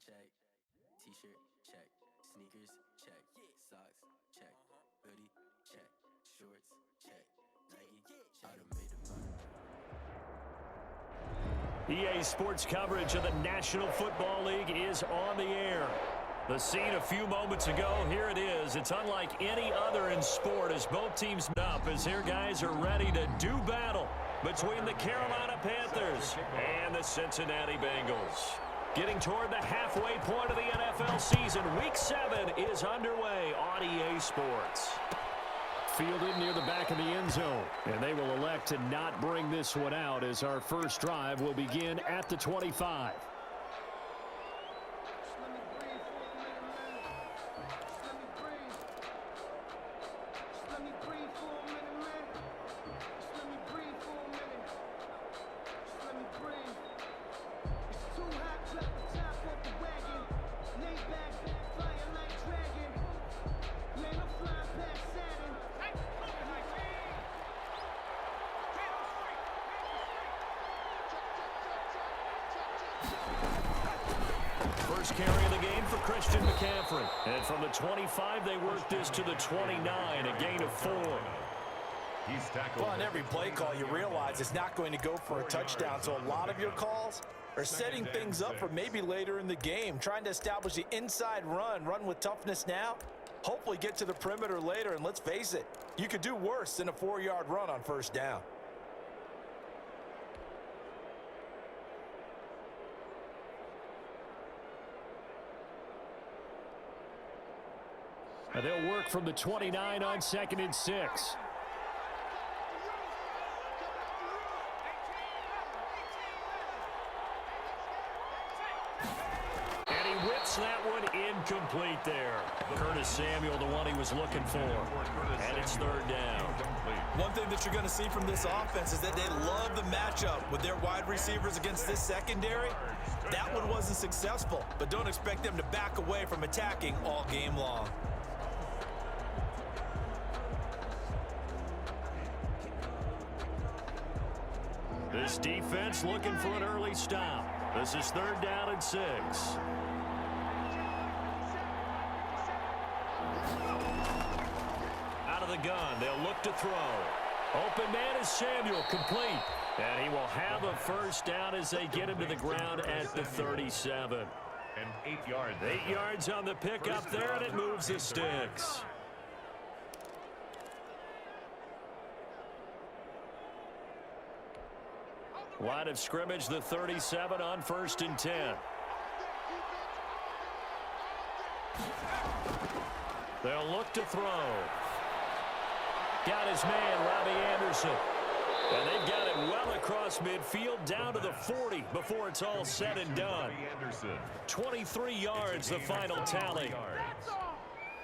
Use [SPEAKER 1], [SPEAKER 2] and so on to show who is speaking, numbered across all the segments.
[SPEAKER 1] Check. T-shirt, check. Sneakers, check. Socks, check. Hoodie, check. Shorts, check. Nike, automated. EA Sports coverage of the National Football League is on the air. The scene a few moments ago, here it is. It's unlike any other in sport as both teams up as here guys are ready to do battle between the Carolina Panthers and the Cincinnati Bengals. Getting toward the halfway point of the NFL season, Week 7 is underway on EA Sports. Fielded near the back of the end zone, and they will elect to not bring this one out as our first drive will begin at the 25. Carry of the game for Christian McCaffrey. And from the 25, they work this to the 29, a gain of 4.
[SPEAKER 2] He's tackled.
[SPEAKER 3] Well, on every play call, you realize it's not going to go for a touchdown. So a lot of your calls are setting things up for maybe later in the game, trying to establish the inside run with toughness now, hopefully get to the perimeter later. And let's face it, you could do worse than a 4-yard run on first down.
[SPEAKER 1] They'll work from the 29 on 2nd and 6. And he whips that one incomplete there. Curtis Samuel, the one he was looking for. And it's 3rd down.
[SPEAKER 3] One thing that you're going to see from this offense is that they love the matchup with their wide receivers against this secondary. That one wasn't successful, but don't expect them to back away from attacking all game long.
[SPEAKER 1] This defense looking for an early stop. This is 3rd down and 6. Out of the gun, they'll look to throw. Open man is Samuel, complete. And he will have a first down as they get him to the ground at the 37.
[SPEAKER 2] And 8 yards.
[SPEAKER 1] 8 yards on the pickup there, and it moves the sticks. Line of scrimmage, the 37 on 1st and 10. They'll look to throw. Got his man, Robbie Anderson. And they've got it well across midfield, down to the 40 before it's all said and done. 23 yards, the final tally.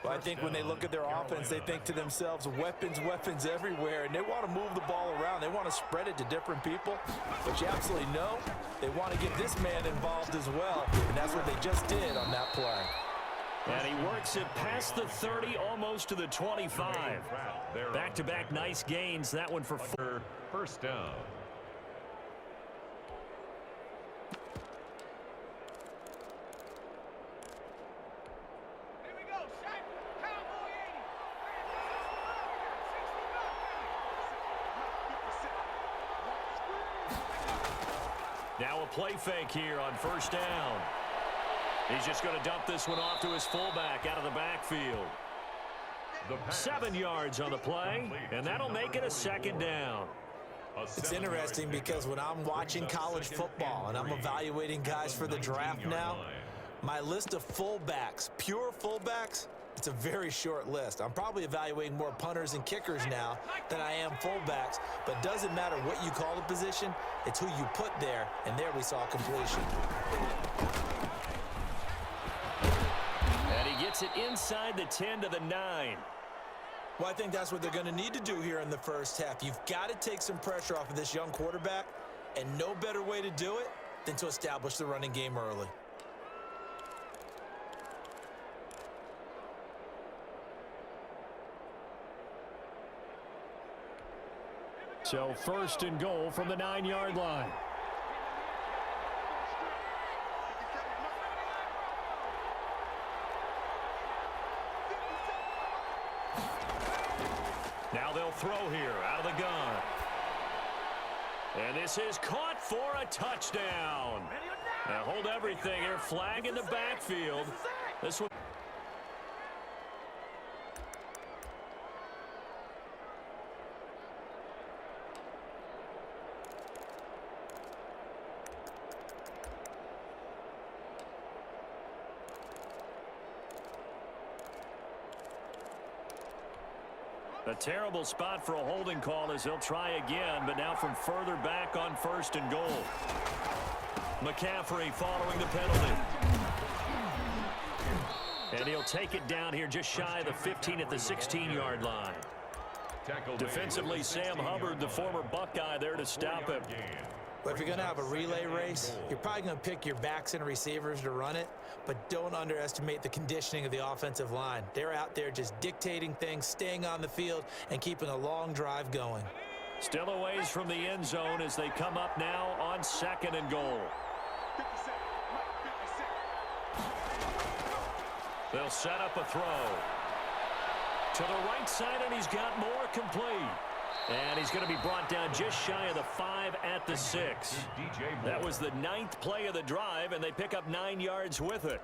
[SPEAKER 3] But I think when they look at their offense, they think to themselves, weapons everywhere, and they want to move the ball around. They want to spread it to different people. But you absolutely know they want to get this man involved as well, and that's what they just did on that play.
[SPEAKER 1] And he works it past the 30, almost to the 25. Back-to-back nice gains. That one for 4.
[SPEAKER 2] First down.
[SPEAKER 1] Now a play fake here on 1st down. He's just going to dump this one off to his fullback out of the backfield. 7 yards on the play, and that'll make it a second down.
[SPEAKER 3] It's interesting because when I'm watching college football and I'm evaluating guys for the draft now, my list of fullbacks, pure fullbacks, it's a very short list. I'm probably evaluating more punters and kickers now than I am fullbacks, but it doesn't matter what you call the position, it's who you put there, and there we saw completion.
[SPEAKER 1] And he gets it inside the 10 to the 9.
[SPEAKER 3] Well, I think that's what they're going to need to do here in the first half. You've got to take some pressure off of this young quarterback, and no better way to do it than to establish the running game early.
[SPEAKER 1] So 1st and goal from the 9-yard line. Now they'll throw here out of the gun. And this is caught for a touchdown. Now hold everything here. Flag in the backfield. This one. A terrible spot for a holding call as they'll try again, but now from further back on 1st and goal. McCaffrey following the penalty. And he'll take it down here just shy of the 15 at the 16-yard line. Defensively, Sam Hubbard, the former Buckeye, there to stop him.
[SPEAKER 3] But if you're going to have a relay race, you're probably going to pick your backs and receivers to run it, but don't underestimate the conditioning of the offensive line. They're out there just dictating things, staying on the field, and keeping a long drive going.
[SPEAKER 1] Still a ways from the end zone as they come up now on 2nd and goal. They'll set up a throw. To the right side, and he's got more complete. And he's going to be brought down just shy of the 5 at the 6. That was the 9th play of the drive, and they pick up 9 yards with it.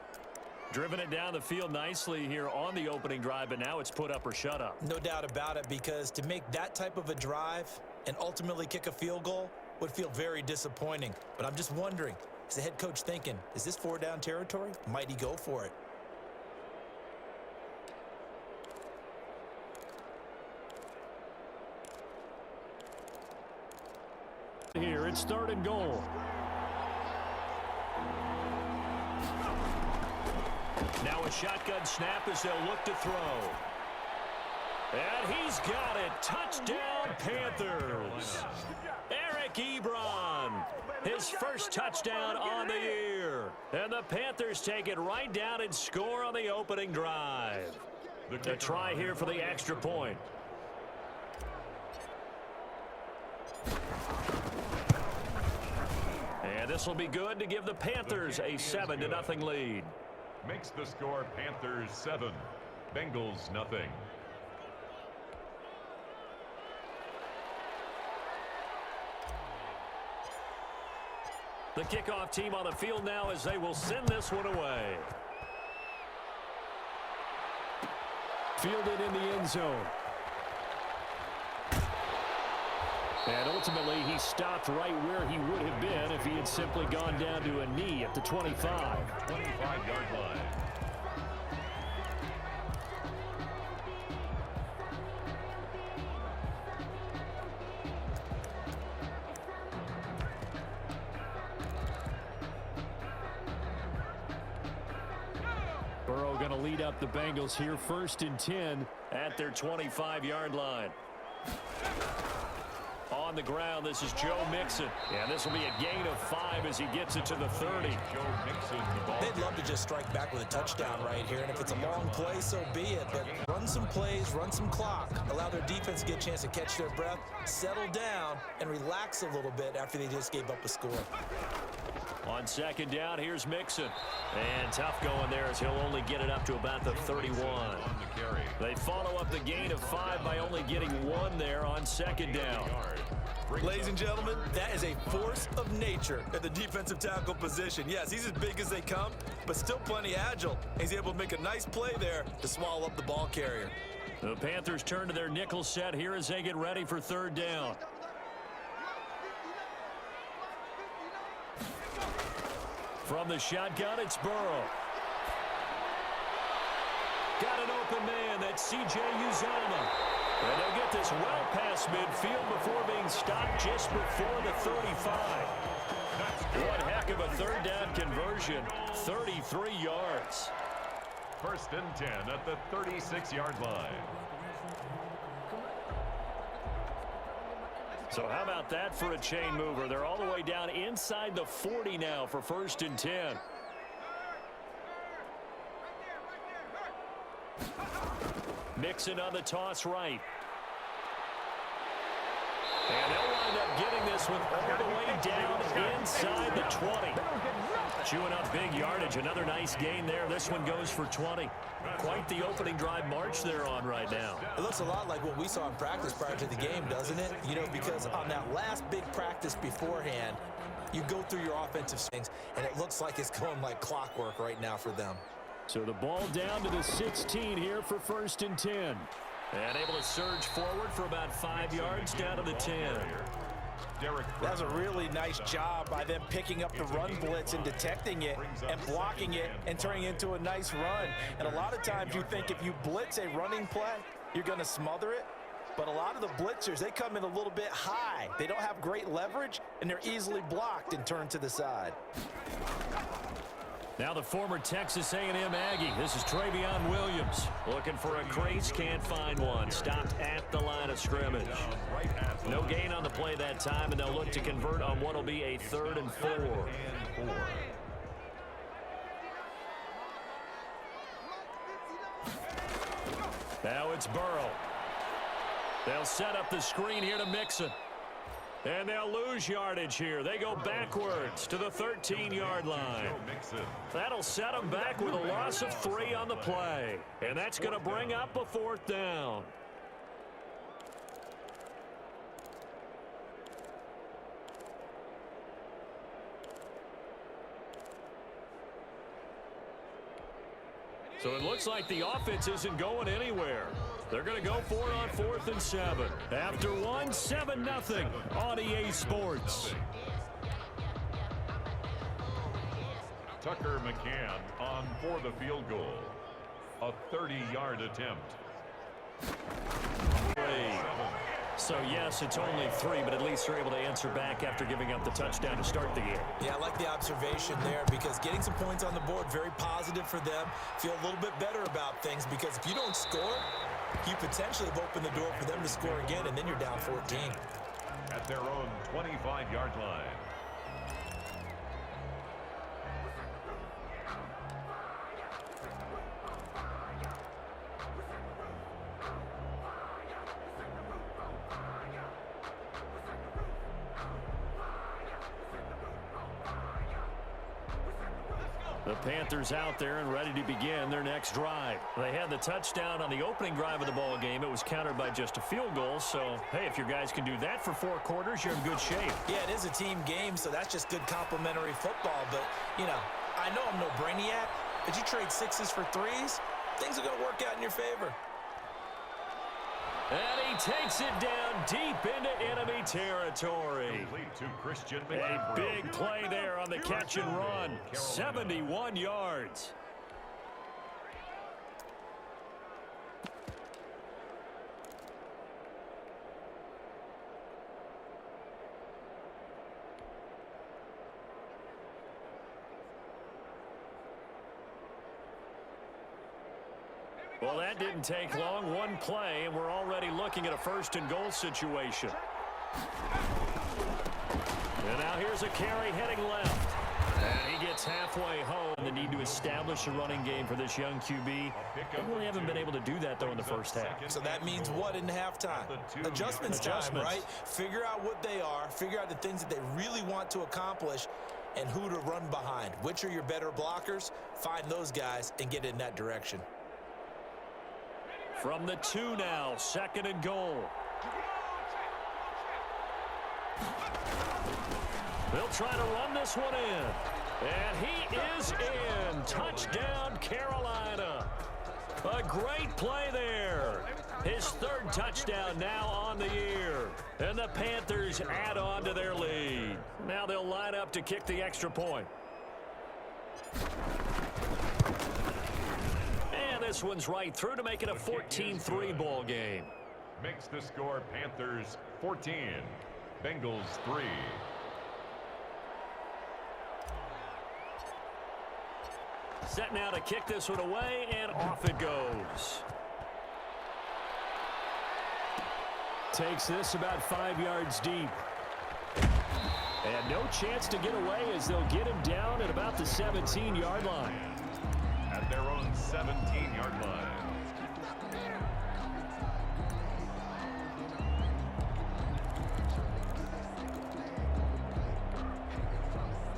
[SPEAKER 1] Driven it down the field nicely here on the opening drive, but now it's put up or shut up.
[SPEAKER 3] No doubt about it, because to make that type of a drive and ultimately kick a field goal would feel very disappointing. But I'm just wondering, is the head coach thinking, is this 4-down territory? Might he go for it?
[SPEAKER 1] Here, it's 3rd and goal. Now a shotgun snap as they'll look to throw. And he's got it. Touchdown, Panthers. Eric Ebron, his first touchdown on the year. And the Panthers take it right down and score on the opening drive. A try here for the extra point. And this will be good to give the Panthers a 7-0 lead.
[SPEAKER 2] Makes the score Panthers 7, Bengals nothing.
[SPEAKER 1] The kickoff team on the field now as they will send this one away. Fielded in the end zone. And ultimately, he stopped right where he would have been if he had simply gone down to a knee at the 25.
[SPEAKER 2] 25-yard line.
[SPEAKER 1] Burrow going to lead up the Bengals here, 1st and 10 at their 25-yard line. On the ground, this is Joe Mixon. And this will be a gain of 5 as he gets it to the 30.
[SPEAKER 2] Joe Mixon, the ball.
[SPEAKER 3] They'd love to just strike back with a touchdown right here, and if it's a long play, so be it. But run some plays, run some clock, allow their defense to get a chance to catch their breath, settle down, and relax a little bit after they just gave up a score.
[SPEAKER 1] On second down, here's Mixon. And tough going there as he'll only get it up to about the 31. They follow up the gain of 5 by only getting 1 there on second down.
[SPEAKER 3] Ladies and gentlemen, that is a force of nature at the defensive tackle position. Yes, he's as big as they come, but still plenty agile. He's able to make a nice play there to swallow up the ball carrier.
[SPEAKER 1] The Panthers turn to their nickel set here as they get ready for third down. From the shotgun, it's Burrow. Got an open man. That's C.J. Uzomah. And they'll get this well past midfield before being stopped just before the 35. One heck of a third down conversion. 33 yards.
[SPEAKER 2] First and 10 at the 36-yard line.
[SPEAKER 1] So how about that for a chain mover? They're all the way down inside the 40 now for first and 10. Mixon on the toss right. And they'll wind up getting this one all the way down inside the 20. Chewing up big yardage. Another nice gain there. This one goes for 20. Quite the opening drive march they're on right now.
[SPEAKER 3] It looks a lot like what we saw in practice prior to the game, doesn't it? You know, because on that last big practice beforehand, you go through your offensive things, and it looks like it's going like clockwork right now for them.
[SPEAKER 1] So the ball down to the 16 here for first and 10. And able to surge forward for about 5 yards down to the 10.
[SPEAKER 3] That's a really nice job by them picking up the run blitz and detecting it and blocking it and turning it into a nice run. And a lot of times you think if you blitz a running play, you're going to smother it. But a lot of the blitzers, they come in a little bit high. They don't have great leverage, and they're easily blocked and turned to the side.
[SPEAKER 1] Now the former Texas A&M Aggie. This is Travion Williams. Looking for a crease, can't find one. Stopped at the line of scrimmage. No gain on the play that time, and they'll look to convert on what will be a 3rd and 4. Now it's Burrow. They'll set up the screen here to Mixon. And they'll lose yardage here. They go backwards to the 13-yard line. That'll set them back with a loss of 3 on the play. And that's going to bring up a 4th down. So it looks like the offense isn't going anywhere. They're going to go for it on 4th and 7. After 1, 7-0 on EA Sports.
[SPEAKER 2] Tucker McCann on for the field goal. A 30-yard attempt.
[SPEAKER 1] So, yes, it's only 3, but at least they're able to answer back after giving up the touchdown to start the game.
[SPEAKER 3] Yeah, I like the observation there because getting some points on the board, very positive for them. Feel a little bit better about things because if you don't score, you potentially have opened the door for them to score again, and then you're down 14.
[SPEAKER 2] At their own 25-yard line.
[SPEAKER 1] The Panthers out there and ready to begin their next drive. They had the touchdown on the opening drive of the ball game. It was countered by just a field goal. So, hey, if your guys can do that for 4 quarters, you're in good shape.
[SPEAKER 3] Yeah, it is a team game, so that's just good complimentary football. But, you know, I know I'm no brainiac, but you trade 6s for 3s, things are going to work out in your favor.
[SPEAKER 1] And he takes it down deep into enemy territory. A big play there on the catch and run. 71 yards. Well, that didn't take long. 1 play, and we're already looking at a 1st and goal situation. And now here's a carry heading left. And he gets halfway home. The need to establish a running game for this young QB. They really haven't been able to do that, though, in the first half.
[SPEAKER 3] So that means what in halftime? Adjustments time, right? Figure out what they are. Figure out the things that they really want to accomplish. and who to run behind. Which are your better blockers? Find those guys and get in that direction.
[SPEAKER 1] From the 2 now, 2nd and goal. They'll try to run this one in. And he is in. Touchdown, Carolina. A great play there. His 3rd touchdown now on the year. And the Panthers add on to their lead. Now they'll line up to kick the extra point. And this one's right through to make it a 14-3 ball game.
[SPEAKER 2] Makes the score Panthers 14, Bengals 3.
[SPEAKER 1] Set now to kick this one away, and off it goes. Takes this about 5 yards deep. And no chance to get away as they'll get him down at about the 17-yard line.
[SPEAKER 2] At their own 17-yard line.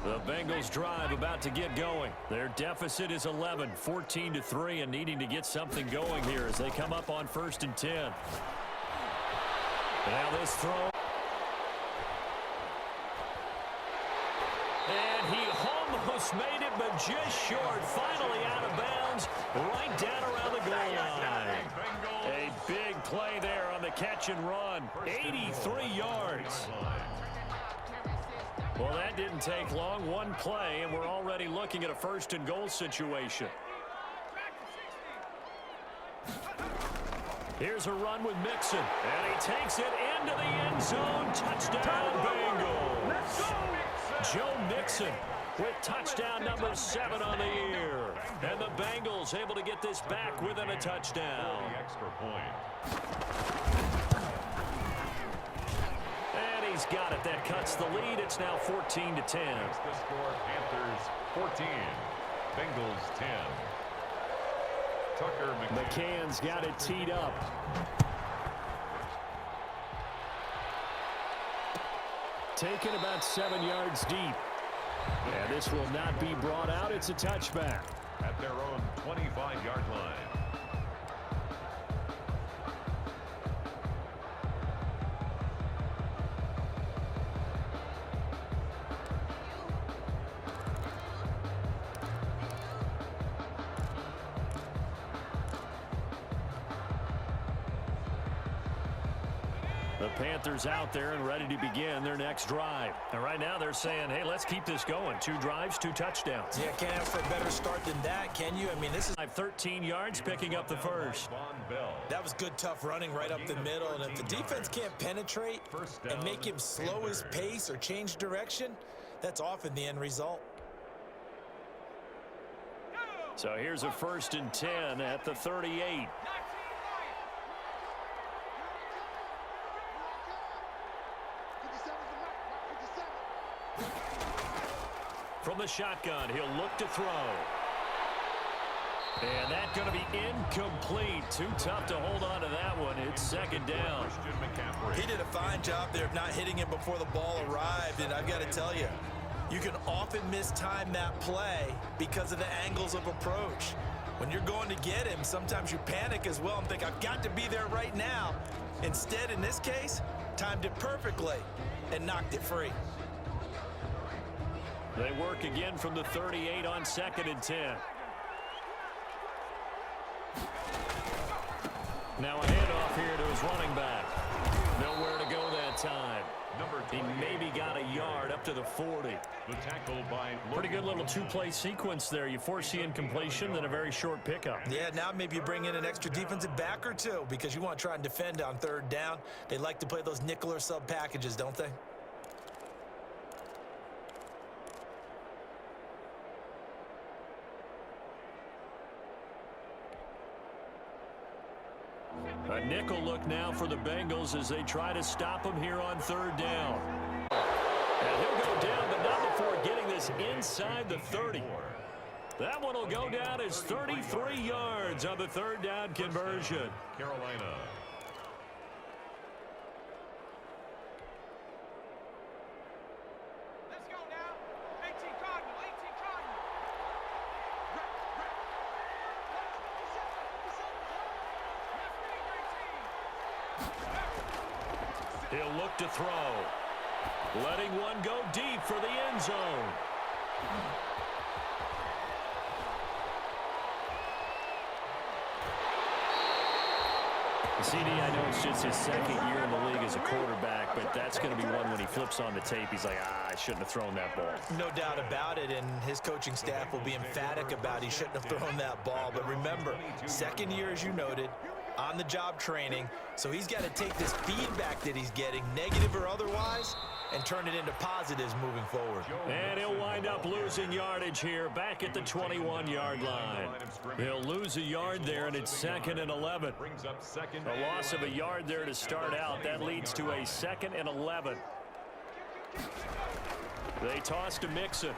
[SPEAKER 1] The Bengals drive about to get going. Their deficit is 11, 14-3, and needing to get something going here as they come up on 1st and 10. Now this throw. And he almost made it, but just short. Finally out of bounds, right down around the goal line. A big play there on the catch and run. 83 yards. Well, that didn't take long. One play, and we're already looking at a 1st and goal situation. Here's a run with Mixon, and he takes it into the end zone. Touchdown, Bengals. Joe Mixon with touchdown number 7 on the year. And the Bengals able to get this back within a touchdown.
[SPEAKER 2] Extra point.
[SPEAKER 1] And he's got it. That cuts the lead. It's now 14-10.
[SPEAKER 2] That's the score. Panthers 14, Bengals 10. Tucker
[SPEAKER 1] McCann's got it teed up. Taken about 7 yards deep. And this will not be brought out. It's a touchback.
[SPEAKER 2] At their own 25-yard line.
[SPEAKER 1] The Panthers out there and ready to begin their next drive. And right now they're saying, hey, let's keep this going. 2 drives, 2 touchdowns.
[SPEAKER 3] Yeah, can't ask for a better start than that, can you? I mean, this is
[SPEAKER 1] 13 yards, picking up the first.
[SPEAKER 3] That was good, tough running right up the middle. And if the defense can't penetrate and make him slow his pace or change direction, that's often the end result.
[SPEAKER 1] So here's a 1st and 10 at the 38. From the shotgun, he'll look to throw. And that's going to be incomplete. Too tough to hold on to that one. It's 2nd down.
[SPEAKER 3] He did a fine job there of not hitting him before the ball arrived. And I've got to tell you, you can often mistime that play because of the angles of approach. When you're going to get him, sometimes you panic as well and think, I've got to be there right now. Instead, in this case, timed it perfectly and knocked it free.
[SPEAKER 1] They work again from the 38 on 2nd and 10. Now a handoff here to his running back. Nowhere to go that time. He maybe got a yard up to the 40.
[SPEAKER 2] The tackle by
[SPEAKER 1] pretty good little 2-play sequence there. You force the incompletion, then a very short pickup.
[SPEAKER 3] Yeah, now maybe you bring in an extra defensive back or 2 because you want to try and defend on 3rd down. They like to play those nickel or sub packages, don't they?
[SPEAKER 1] A nickel look now for the Bengals as they try to stop him here on 3rd down. And he'll go down, but not before getting this inside the 30. That one will go down as 33 yards on the 3rd down conversion.
[SPEAKER 2] Carolina.
[SPEAKER 1] He'll look to throw. Letting one go deep for the end zone. CD, I know it's just his second year in the league as a quarterback, but that's going to be one when he flips on the tape. He's like, I shouldn't have thrown that ball.
[SPEAKER 3] No doubt about it, and his coaching staff will be emphatic about he shouldn't have thrown that ball. But remember, second year, as you noted, on-the-job training, so he's got to take this feedback that he's getting, negative or otherwise, and turn it into positives moving forward.
[SPEAKER 1] And he'll wind up losing yardage here back at the 21-yard line. He'll lose a yard there, and it's 2nd and 11. A loss of a yard there to start out. That leads to a 2nd and 11. They toss to Mixon.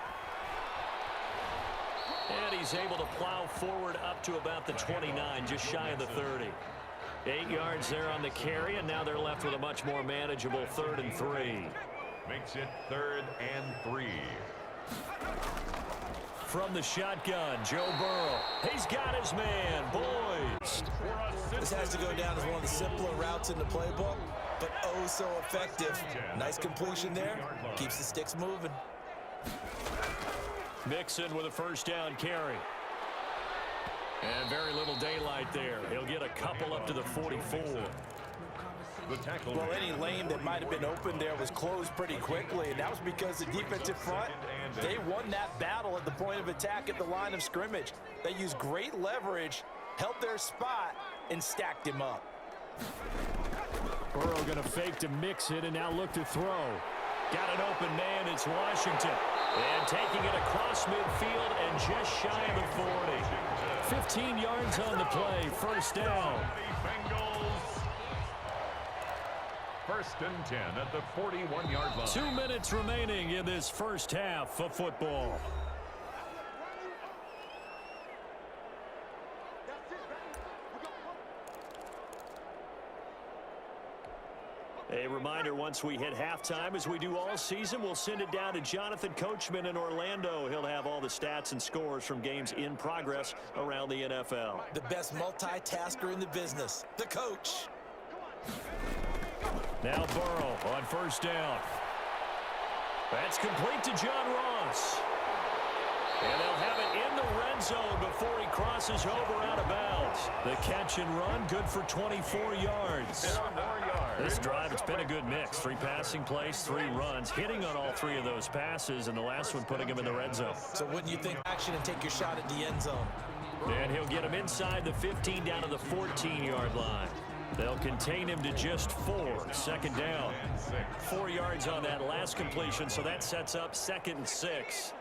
[SPEAKER 1] And he's able to plow forward up to about the 29, just shy of the 30. 8 yards there on the carry, and now they're left with a much more manageable 3rd and 3.
[SPEAKER 2] Makes it 3rd and 3.
[SPEAKER 1] From the shotgun, Joe Burrow. He's got his man, boys.
[SPEAKER 3] This has to go down as one of the simpler routes in the playbook, but oh so effective. Nice completion there. Keeps the sticks moving.
[SPEAKER 1] Mixon with a 1st down carry. And very little daylight there. He'll get a couple up to the 44.
[SPEAKER 3] Well, any lane that might have been open there was closed pretty quickly, and that was because the defensive front, they won that battle at the point of attack at the line of scrimmage. They used great leverage, held their spot, and stacked him up.
[SPEAKER 1] Burrow going to fake to Mixon and now look to throw. Got an open man, it's Washington. And taking it across midfield and just shy of the 40. 15 yards on the play, 1st down.
[SPEAKER 2] 1st and 10 at the 41-yard line.
[SPEAKER 1] 2 minutes remaining in this first half of football. A reminder, once we hit halftime, as we do all season, we'll send it down to Jonathan Coachman in Orlando. He'll have all the stats and scores from games in progress around the NFL.
[SPEAKER 3] The best multitasker in the business, the coach.
[SPEAKER 1] Now Burrow on 1st down. That's complete to John Ross. And they'll have it in the red zone before he crosses over out of bounds. The catch and run, good for 24 yards. This drive, it's been a good mix. 3 passing plays, 3 runs, hitting on all 3 of those passes, and the last one putting him in the red zone.
[SPEAKER 3] So wouldn't you think action and take your shot at the end zone?
[SPEAKER 1] And he'll get him inside the 15 down to the 14-yard line. They'll contain him to just 4. 2nd down. 4 yards on that last completion, so that sets up 2nd and 6.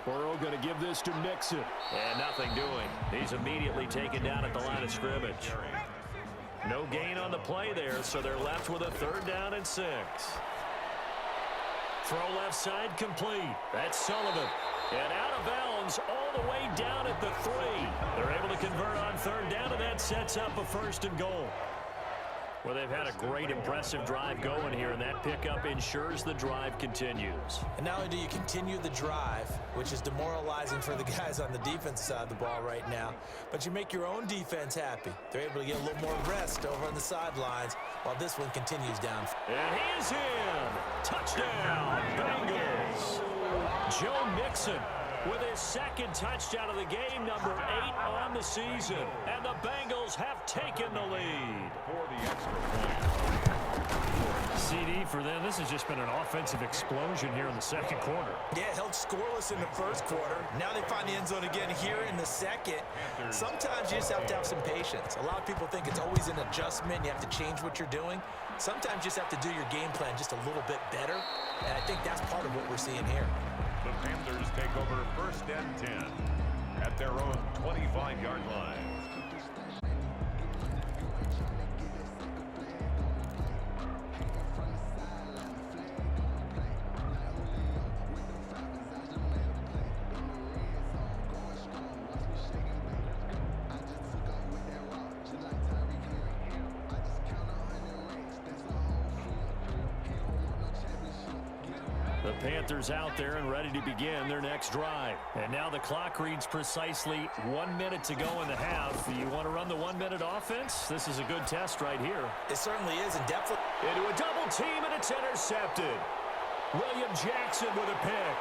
[SPEAKER 1] Burrow going to give this to Mixon. And nothing doing. He's immediately taken down at the line of scrimmage. No gain on the play there, so they're left with a 3rd down and 6. Throw left side complete. That's Sullivan. And out of bounds all the way down at the 3. They're able to convert on 3rd down, and that sets up a 1st and goal. Well, they've had a great, impressive drive going here, and that pickup ensures the drive continues.
[SPEAKER 3] And not only do you continue the drive, which is demoralizing for the guys on the defense side of the ball right now, but you make your own defense happy. They're able to get a little more rest over on the sidelines while this one continues down.
[SPEAKER 1] And he is in. Touchdown, Bengals. Joe Mixon with his 2nd touchdown of the game, number 8 on the season. And the Bengals have taken the lead.
[SPEAKER 2] For the extra point.
[SPEAKER 1] CD for them, this has just been an offensive explosion here in the 2nd quarter.
[SPEAKER 3] Yeah, held scoreless in the 1st quarter. Now they find the end zone again here in the 2nd. Sometimes you just have to have some patience. A lot of people think it's always an adjustment. You have to change what you're doing. Sometimes you just have to do your game plan just a little bit better. And I think that's part of what we're seeing here.
[SPEAKER 2] The Panthers take over 1st and 10 at their own 25-yard line.
[SPEAKER 1] The Panthers out there and ready to begin their next drive. And now the clock reads precisely 1 minute to go in the half. You want to run the 1 minute offense? This is a good test right here.
[SPEAKER 3] It certainly is, and definitely
[SPEAKER 1] into a double team, and it's intercepted. William Jackson with a pick.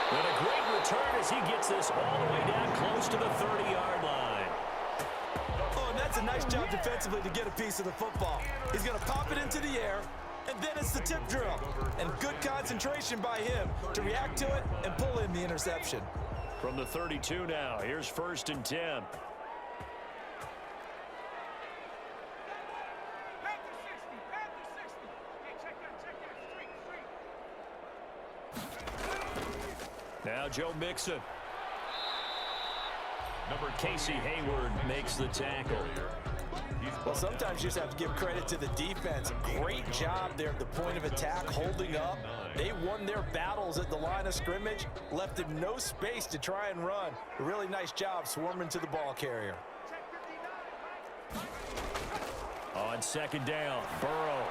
[SPEAKER 1] And a great return as he gets this all the way down close to the 30-yard line.
[SPEAKER 3] Oh, and that's a nice job defensively to get a piece of the football. He's going to pop it into the air. And then it's the tip drill. And good concentration by him to react to it and pull in the interception.
[SPEAKER 1] From the 32 now, here's 1st and 10. Now Joe Mixon. Number Casey Hayward makes the tackle.
[SPEAKER 3] Well, sometimes you just have to give credit to the defense. Great job there at the point of attack, holding up. They won their battles at the line of scrimmage, left him no space to try and run. A really nice job swarming to the ball carrier.
[SPEAKER 1] On 2nd down, Burrow.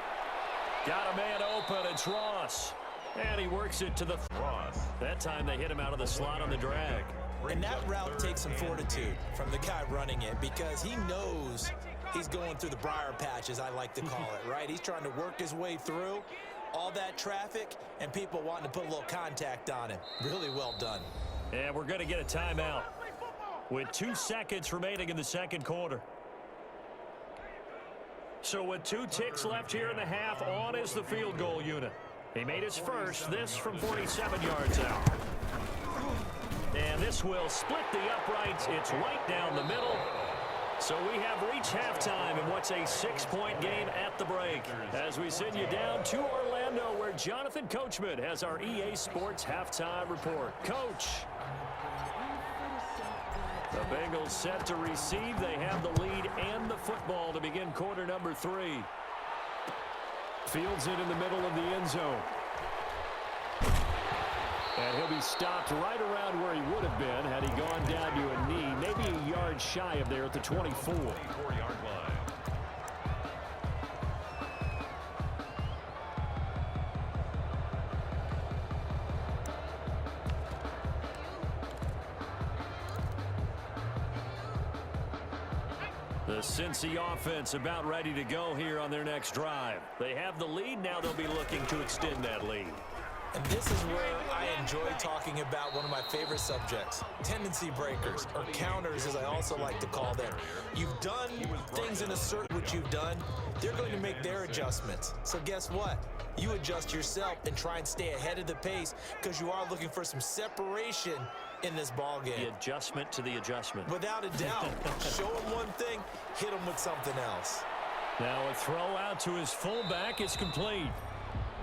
[SPEAKER 1] Got a man open, it's Ross. And he works it to the Ross. That time they hit him out of the slot on the drag.
[SPEAKER 3] And that route takes some fortitude from the guy running it because he knows he's going through the briar patch, as I like to call it, right? He's trying to work his way through all that traffic and people wanting to put a little contact on him. Really well done.
[SPEAKER 1] And we're going to get a timeout with 2 seconds remaining in the 2nd quarter. So with 2 ticks left here in the half, on is the field goal unit. He made his first, this from 47 yards out. And this will split the uprights. It's right down the middle. So we have reached halftime in what's a 6-point game at the break. As we send you down to Orlando, where Jonathan Coachman has our EA Sports halftime report. Coach. The Bengals set to receive. They have the lead and the football to begin quarter number 3. Fields it in the middle of the end zone. And he'll be stopped right around where he would have been had he gone down to a knee, maybe a yard shy of there at the 24.
[SPEAKER 2] 24-yard line.
[SPEAKER 1] The Cincy offense about ready to go here on their next drive. They have the lead. Now they'll be looking to extend that lead.
[SPEAKER 3] And this is where I enjoy talking about one of my favorite subjects, tendency breakers, or counters as I also like to call them. You've done things in a certain which you've done. They're going to make their adjustments. So guess what? You adjust yourself and try and stay ahead of the pace because you are looking for some separation in this ball game.
[SPEAKER 1] The adjustment to the adjustment.
[SPEAKER 3] Without a doubt. Show him one thing, hit him with something else.
[SPEAKER 1] Now a throw out to his fullback is complete.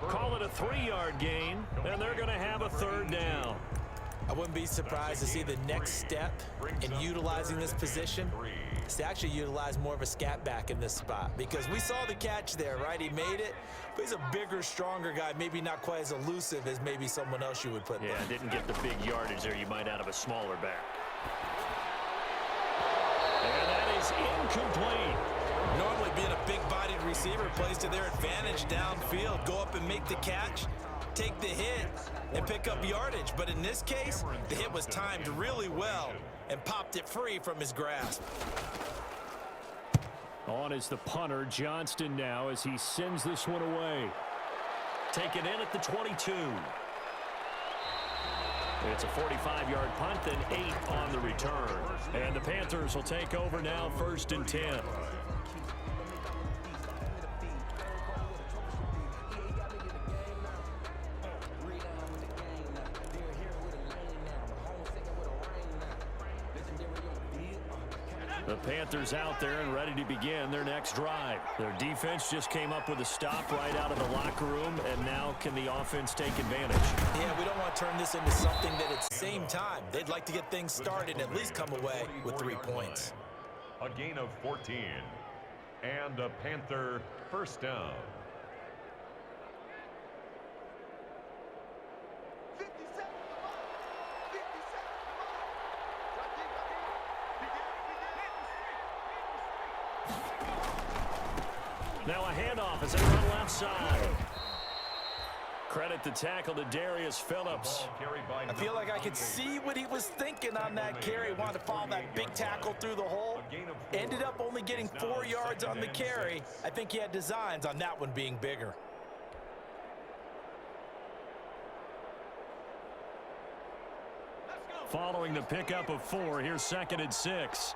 [SPEAKER 1] Call it a 3-yard gain, and they're going to have a 3rd down.
[SPEAKER 3] I wouldn't be surprised to see the next step in utilizing this position is to actually utilize more of a scat back in this spot because we saw the catch there, right? He made it, but he's a bigger, stronger guy, maybe not quite as elusive as maybe someone else you would put there.
[SPEAKER 1] Yeah, didn't get the big yardage there you might out of a smaller back. And that is incomplete.
[SPEAKER 3] Normally being a big-bodied receiver plays to their advantage downfield. Go up and make the catch, take the hit, and pick up yardage. But in this case, the hit was timed really well and popped it free from his grasp.
[SPEAKER 1] On is the punter, Johnston, now as he sends this one away. Taken in at the 22. It's a 45-yard punt, then 8 on the return. And the Panthers will take over now, 1st and 10. The Panthers out there and ready to begin their next drive. Their defense just came up with a stop right out of the locker room, and now can the offense take advantage?
[SPEAKER 3] Yeah, we don't want to turn this into something that at the same time, they'd like to get things started and at least come away with 3 points.
[SPEAKER 2] A gain of 14. And a Panther 1st down.
[SPEAKER 1] Now a handoff as they run left side. Credit the tackle to Darius Phillips.
[SPEAKER 3] I feel like I could see what he was thinking on that carry. Wanted to follow that big tackle through the hole. Ended up only getting 4 yards on the carry. I think he had designs on that one being bigger.
[SPEAKER 1] Following the pickup of 4, here's 2nd and 6.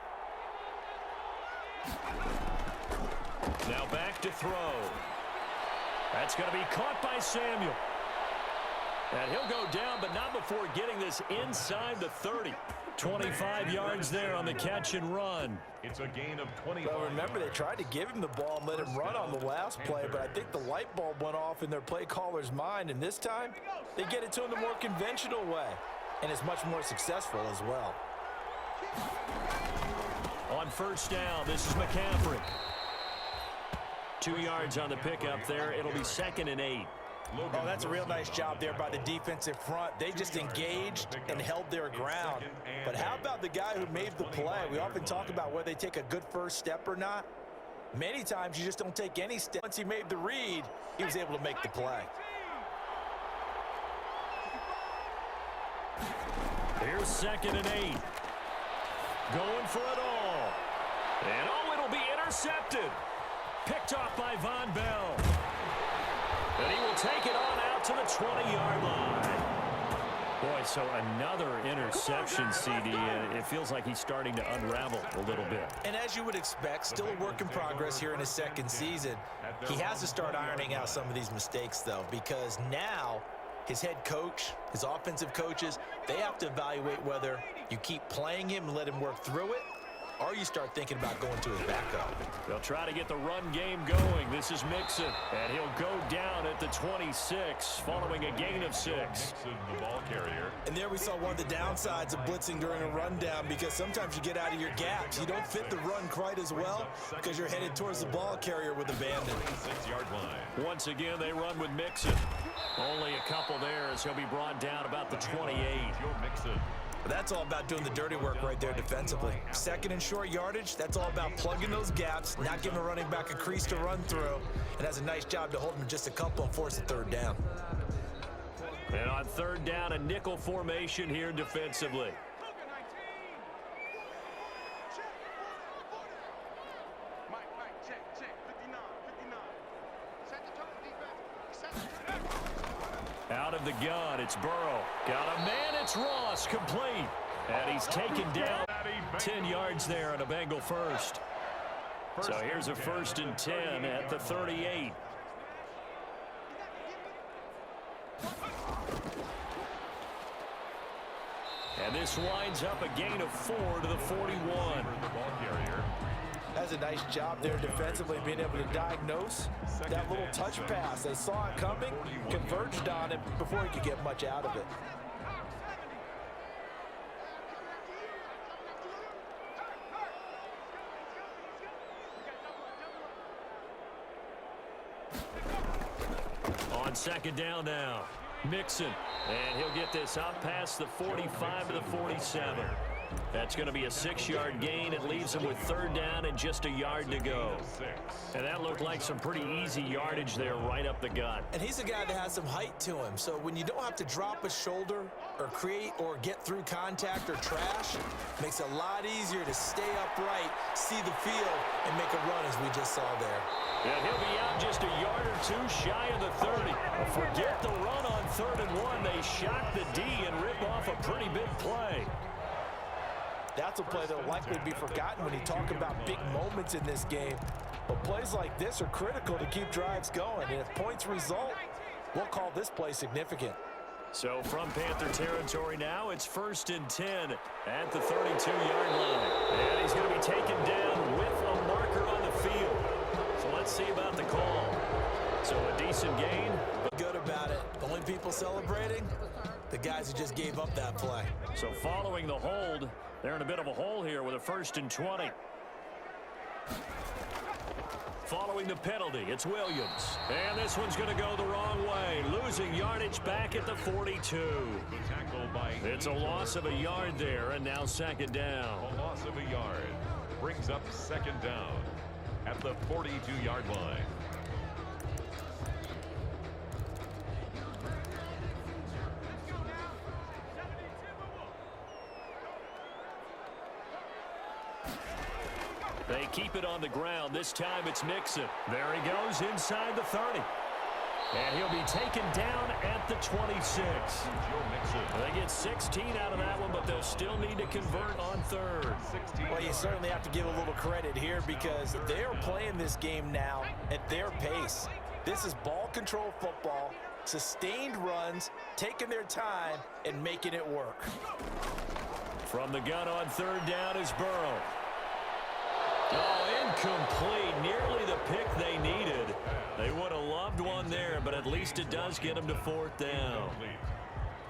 [SPEAKER 1] Now back to throw. That's going to be caught by Samuel. And he'll go down, but not before getting this inside the 30. 25 yards there on the catch and run.
[SPEAKER 2] It's a gain of 20.
[SPEAKER 3] Well, remember, they tried to give him the ball and let him run on the last play, but I think the light bulb went off in their play caller's mind, and this time they get it to him the more conventional way, and it's much more successful as well.
[SPEAKER 1] On first down, this is McCaffrey. 2 yards on the pickup there. It'll be 2nd and 8.
[SPEAKER 3] Oh, that's a real nice job there by the defensive front. They just engaged and held their ground. But how about the guy who made the play? We often talk about whether they take a good first step or not. Many times you just don't take any step. Once he made the read, he was able to make the play.
[SPEAKER 1] Here's 2nd and 8. Going for it all. And oh, it'll be intercepted. Picked off by Von Bell. And he will take it on out to the 20-yard line. Boy, so another interception, CD. It feels like he's starting to unravel a little bit.
[SPEAKER 3] And as you would expect, still a work in progress here in his 2nd season. He has to start ironing out some of these mistakes, though, because now his head coach, his offensive coaches, they have to evaluate whether you keep playing him and let him work through it, or you start thinking about going to his backup.
[SPEAKER 1] They'll try to get the run game going. This is Mixon, and he'll go down at the 26 following a gain of 6.
[SPEAKER 2] Mixon, the ball carrier.
[SPEAKER 3] And there we saw one of the downsides of blitzing during a rundown, because sometimes you get out of your gaps. You don't fit the run quite as well because you're headed towards the ball carrier with abandon.
[SPEAKER 2] 6-yard line.
[SPEAKER 1] Once again, they run with Mixon. Only a couple there as he'll be brought down about the 28.
[SPEAKER 2] Mixon.
[SPEAKER 3] That's all about doing the dirty work right there defensively. 2nd and short yardage, that's all about plugging those gaps, not giving a running back a crease to run through, and has a nice job to hold him just a couple and force a 3rd down.
[SPEAKER 1] And on 3rd down, a nickel formation here defensively. Out of the gun, it's Burrow. Got a man, it's Ross, complete. And he's taken down 10 yards there on a Bengal first. So here's a 1st and 10 at the 38. And this winds up a gain of 4 to the 41.
[SPEAKER 3] Has a nice job there defensively, being able to diagnose that little touch pass. They saw it coming, converged on it before he could get much out of it.
[SPEAKER 1] On 2nd down now, Mixon, and he'll get this out past the 45 to the 47. That's going to be a 6-yard gain. It leaves him with 3rd down and just a yard to go. And that looked like some pretty easy yardage there right up the gut.
[SPEAKER 3] And he's a guy that has some height to him. So when you don't have to drop a shoulder or create or get through contact or trash, makes it a lot easier to stay upright, see the field, and make a run as we just saw there.
[SPEAKER 1] And he'll be out just a yard or 2 shy of the 30. Forget the run on 3rd and 1. They shock the D and rip off a pretty big play.
[SPEAKER 3] That's a play that will likely be forgotten when you talk about big moments in this game. But plays like this are critical to keep drives going. And if points result, we'll call this play significant.
[SPEAKER 1] So from Panther territory now, it's 1st and 10 at the 32-yard line. And he's going to be taken down with a marker on the field. So let's see about the call. So a decent gain.
[SPEAKER 3] Good about it. The only people celebrating, the guys who just gave up that play.
[SPEAKER 1] So following the hold, they're in a bit of a hole here with a 1st and 20. Following the penalty, it's Williams. And this one's going to go the wrong way. Losing yardage back at the 42. It's a loss of a yard there, and now 2nd down.
[SPEAKER 2] A loss of a yard brings up 2nd down at the 42-yard line.
[SPEAKER 1] They keep it on the ground. This time it's Mixon. There he goes inside the 30. And he'll be taken down at the 26. They get 16 out of that one, but they'll still need to convert on third.
[SPEAKER 3] Well, you certainly have to give a little credit here because they are playing this game now at their pace. This is ball control football, sustained runs, taking their time, and making it work.
[SPEAKER 1] From the gun on third down is Burrow. Oh, incomplete. Nearly the pick they needed. They would have loved one there, but at least it does get them to fourth down.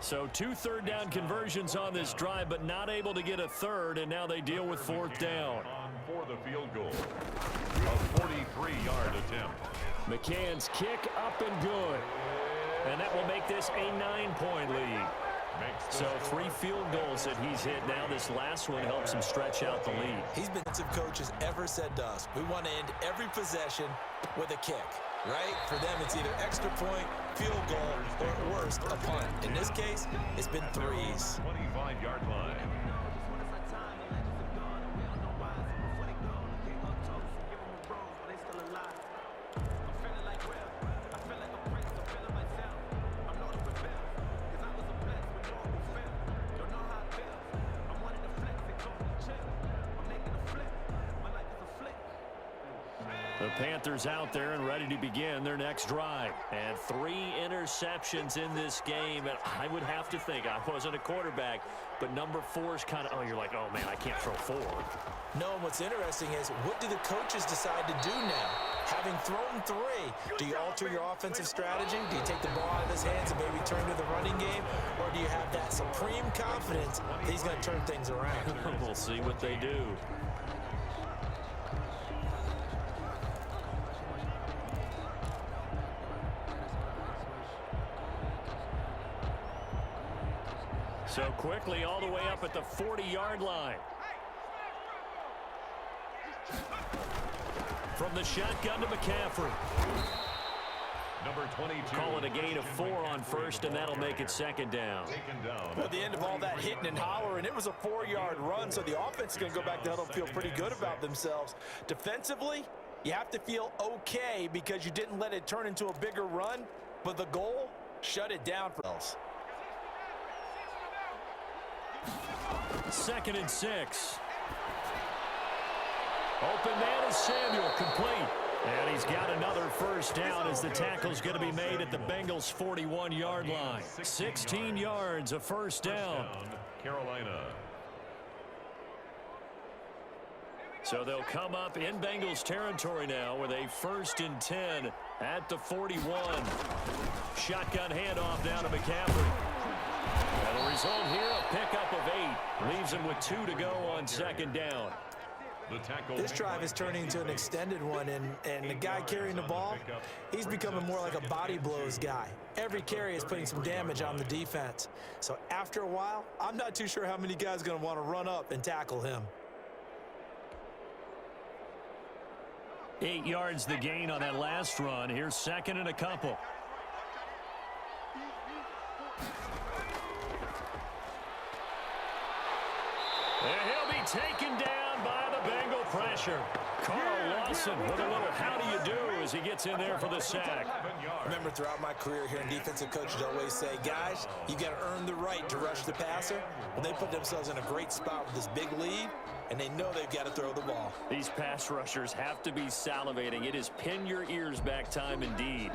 [SPEAKER 1] So 2 third-down conversions on this drive, but not able to get a third, and now they deal with fourth down.
[SPEAKER 2] For the field goal, a 43-yard attempt.
[SPEAKER 1] McCann's kick up and good. And that will make this a 9-point lead. So 3 field goals that he's hit now. This last one helps him stretch out the lead.
[SPEAKER 3] He's been some coaches ever said to us, we want to end every possession with a kick, right? For them, it's either extra point, field goal, or at worst, a punt. In this case, it's been 3s.
[SPEAKER 2] 25-yard line.
[SPEAKER 1] The Panthers out there and ready to begin their next drive. And 3 interceptions in this game. And I would have to think, I wasn't a quarterback, but number 4 is kind of, oh, you're like, oh, man, I can't throw 4.
[SPEAKER 3] No, and what's interesting is, what do the coaches decide to do now? Having thrown 3, do you alter your offensive strategy? Do you take the ball out of his hands and maybe turn to the running game? Or do you have that supreme confidence that he's going to turn things around?
[SPEAKER 1] We'll see what they do. So quickly all the way up at the 40-yard line. From the shotgun to McCaffrey.
[SPEAKER 2] Number 22.
[SPEAKER 1] Call it a gain of 4 on first, and that'll make it second down.
[SPEAKER 3] Well, at the end of all that hitting and hollering, it was a 4-yard run, so the offense is going to go back to huddle and feel pretty good about themselves. Defensively, you have to feel okay because you didn't let it turn into a bigger run, but the goal, shut it down for us.
[SPEAKER 1] 2nd and 6. Open man is Samuel, complete. And he's got another first down as the tackle's going to be made at the Bengals' 41-yard line. 16 yards, a first down.
[SPEAKER 2] Carolina.
[SPEAKER 1] So they'll come up in Bengals territory now with a 1st and 10 at the 41. Shotgun handoff down to McCaffrey. And the result here, a pickup of 8. Leaves him with 2 to go on second down.
[SPEAKER 3] This drive is turning into an extended one, and the guy carrying the ball, he's becoming more like a body blows guy. Every carry is putting some damage on the defense. So after a while, I'm not too sure how many guys are going to want to run up and tackle him.
[SPEAKER 1] 8 yards the gain on that last run. Here's 2nd and a couple. And he'll be taken down by the Bengal pressure. Carl Lawson with a little how do you do as he gets in there for the sack.
[SPEAKER 3] Remember, throughout my career here in defensive coaches always say, guys, you got to earn the right to rush the passer. Well, they put themselves in a great spot with this big lead, and they know they've got to throw the ball.
[SPEAKER 1] These pass rushers have to be salivating. It is pin your ears back time indeed.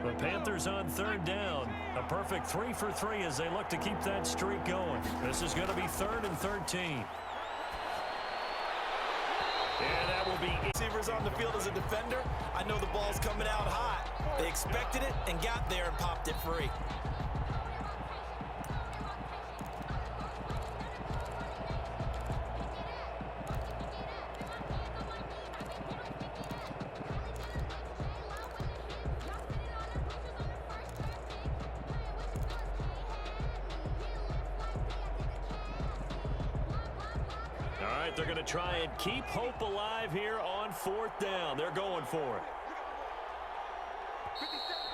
[SPEAKER 1] The Panthers on 3rd down. A perfect 3 for 3 as they look to keep that streak going. This is going to be 3rd and 13. And that will be
[SPEAKER 3] Receivers on the field as a defender. I know the ball's coming out hot. They expected it and got there and popped it free.
[SPEAKER 1] They're going to try and keep hope alive here on 4th down. They're going for it.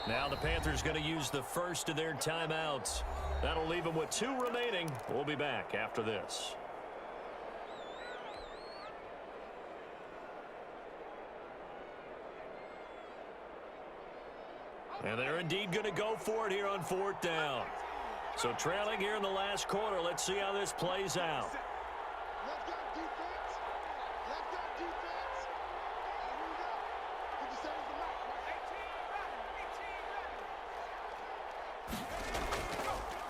[SPEAKER 1] Now the Panthers going to use the first of their timeouts. That'll leave them with 2 remaining. We'll be back after this. And they're indeed going to go for it here on 4th down. So trailing here in the last quarter. Let's see how this plays out.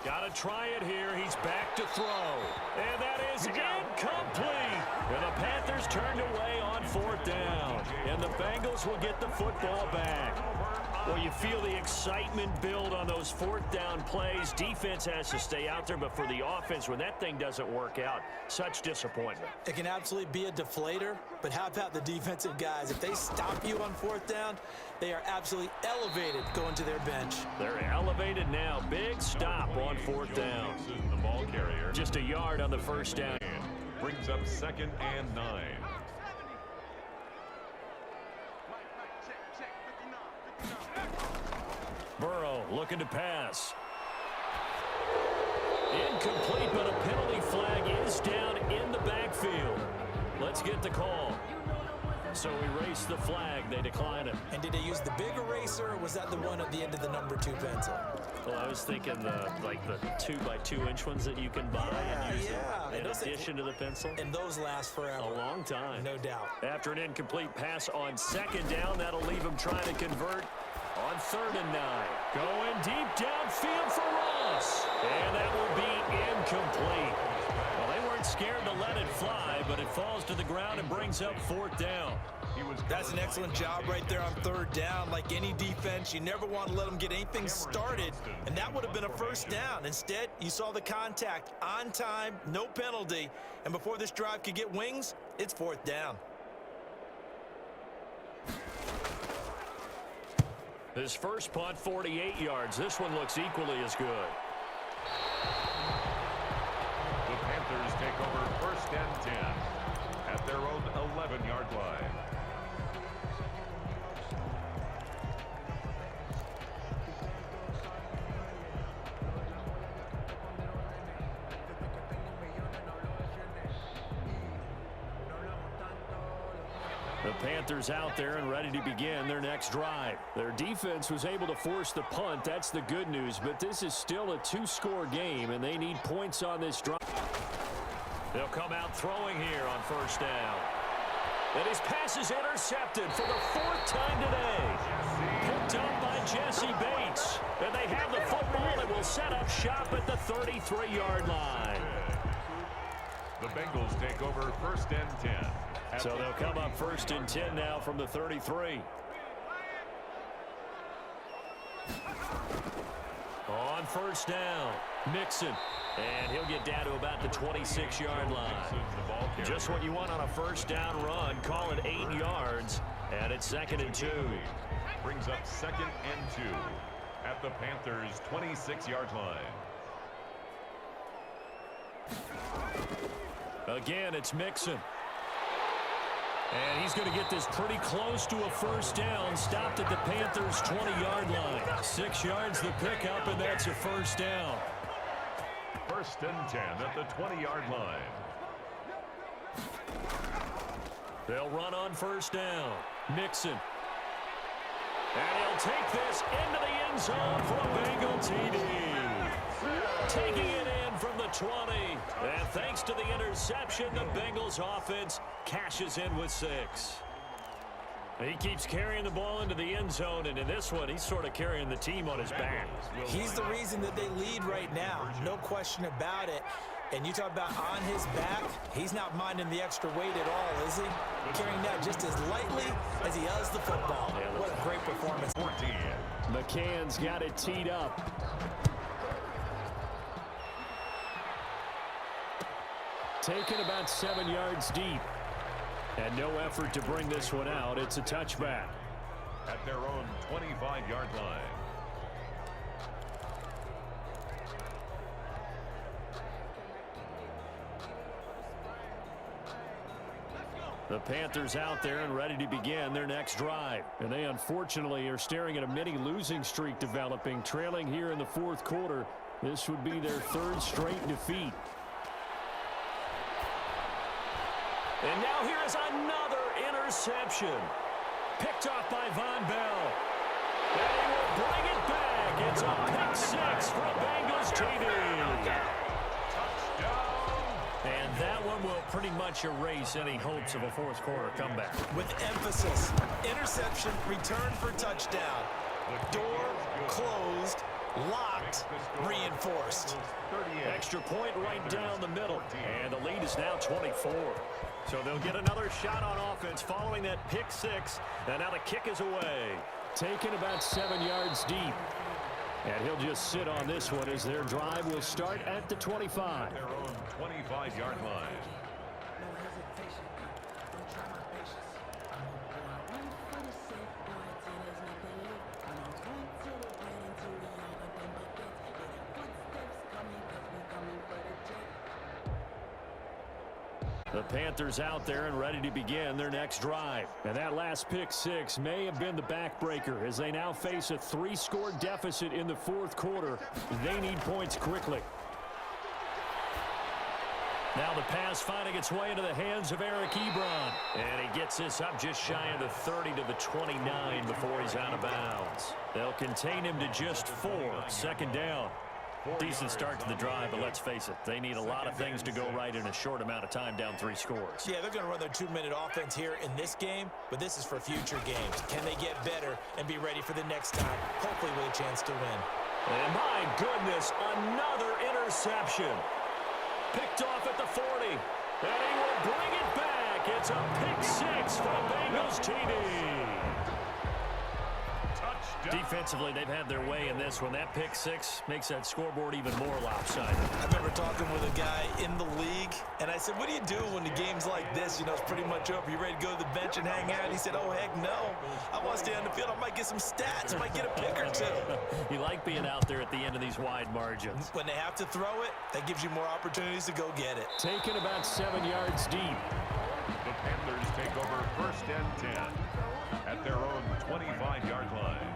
[SPEAKER 1] Got to try it here. He's back to throw. And that is incomplete. And the Panthers turned away on 4th down. And the Bengals will get the football back. Well, you feel the excitement build on those 4th down plays. Defense has to stay out there, but for the offense, when that thing doesn't work out, such disappointment.
[SPEAKER 3] It can absolutely be a deflator, but how about the defensive guys? If they stop you on 4th down, they are absolutely elevated going to their bench.
[SPEAKER 1] They're elevated now. Big stop on 4th down.
[SPEAKER 2] The ball carrier.
[SPEAKER 1] Just a yard on the first down.
[SPEAKER 2] Brings up 2nd and 9.
[SPEAKER 1] Burrow looking to pass. Incomplete, but a penalty flag is down in the backfield. Let's get the call. So erase the flag. They decline it.
[SPEAKER 3] And did they use the big eraser, or was that the one at the end of the number 2 pencil?
[SPEAKER 1] Well, I was thinking the 2x2-inch ones that you can buy in addition to the pencil.
[SPEAKER 3] And those last forever.
[SPEAKER 1] A long time.
[SPEAKER 3] No doubt.
[SPEAKER 1] After an incomplete pass on 2nd down, that'll leave him trying to convert on 3rd and 9. Going deep downfield for Ross. And that will be incomplete. Well, they weren't scared to let it fly, but it falls to the ground and brings up 4th down.
[SPEAKER 3] That's an excellent job right there on 3rd down. Like any defense, you never want to let them get anything started, and that would have been a first down. Instead, you saw the contact on time, no penalty, and before this drive could get wings, it's 4th down.
[SPEAKER 1] His first punt, 48 yards. This one looks equally as good.
[SPEAKER 2] The Panthers take over 1st and 10 at their own 11-yard line.
[SPEAKER 1] The Panthers out there and ready to begin their next drive. Their defense was able to force the punt. That's the good news, but this is still a 2-score game, and they need points on this drive. They'll come out throwing here on 1st down. And his pass is intercepted for the 4th time today. Picked up by Jesse Bates. And they have the football and will set up shop at the 33-yard line.
[SPEAKER 2] The Bengals take over 1st and 10.
[SPEAKER 1] So they'll come up 1st and 10 now from the 33. On 1st down, Mixon. And he'll get down to about the 26-yard line. Just what you want on a 1st down run. Call it 8 yards. And it's 2nd and 2.
[SPEAKER 2] Brings up 2nd and 2 at the Panthers' 26-yard line.
[SPEAKER 1] Again, it's Mixon. And he's going to get this pretty close to a 1st down. Stopped at the Panthers' 20-yard line. 6 yards the pickup, and that's a 1st down.
[SPEAKER 2] 1st and 10 at the 20-yard line.
[SPEAKER 1] They'll run on 1st down. Mixon. And he'll take this into the end zone for a Bengal TD. Taking it in from the 20. And thanks to the interception, the Bengals offense cashes in with 6. He keeps carrying the ball into the end zone, and in this one, he's sort of carrying the team on his back.
[SPEAKER 3] He's the reason that they lead right now. No question about it. And you talk about on his back, he's not minding the extra weight at all, is he? Carrying that just as lightly as he does the football. What a great performance.
[SPEAKER 2] 14.
[SPEAKER 1] McCann's got it teed up. Taken about 7 yards deep. And no effort to bring this one out. It's a touchback.
[SPEAKER 2] At their own 25-yard line.
[SPEAKER 1] The Panthers out there and ready to begin their next drive. And they unfortunately are staring at a mini losing streak developing, trailing here in the 4th quarter. This would be their 3rd straight defeat. And now here is another interception. Picked off by Von Bell. And he will bring it back. It's a pick six from Bengals TV. And that one will pretty much erase any hopes of a fourth quarter comeback.
[SPEAKER 3] With emphasis, interception, return for touchdown. Door closed, locked, reinforced.
[SPEAKER 1] Extra point right down the middle. And the lead is now 24. So they'll get another shot on offense following that pick six. And now the kick is away. Taken about 7 yards deep. And he'll just sit on this one as their drive will start at the 25.
[SPEAKER 2] Their own 25-yard line.
[SPEAKER 1] The Panthers out there and ready to begin their next drive. And that last pick six may have been the backbreaker as they now face a 3-score deficit in the fourth quarter. They need points quickly. Now the pass finding its way into the hands of Eric Ebron. And he gets this up just shy of the 30 to the 29 before he's out of bounds. They'll contain him to just 4. Second down. Decent start to the drive, but let's face it, they need a lot of things to go right in a short amount of time down 3 scores.
[SPEAKER 3] Yeah, they're going to run their 2-minute offense here in this game, but this is for future games. Can they get better and be ready for the next time, hopefully with a chance to win?
[SPEAKER 1] And my goodness, another interception. Picked off at the 40, and he will bring it back. It's a pick six from Bengals TV. Defensively, they've had their way in this one. That pick six makes that scoreboard even more lopsided.
[SPEAKER 3] I remember talking with a guy in the league, and I said, what do you do when the game's like this? You know, it's pretty much over. You ready to go to the bench and hang out? He said, oh, heck no. I want to stay on the field. I might get some stats. I might get a pick or two.
[SPEAKER 1] You like being out there at the end of these wide margins.
[SPEAKER 3] When they have to throw it, that gives you more opportunities to go get it.
[SPEAKER 1] Taken about 7 yards deep.
[SPEAKER 2] The Panthers take over first and 10 at their own 25-yard line.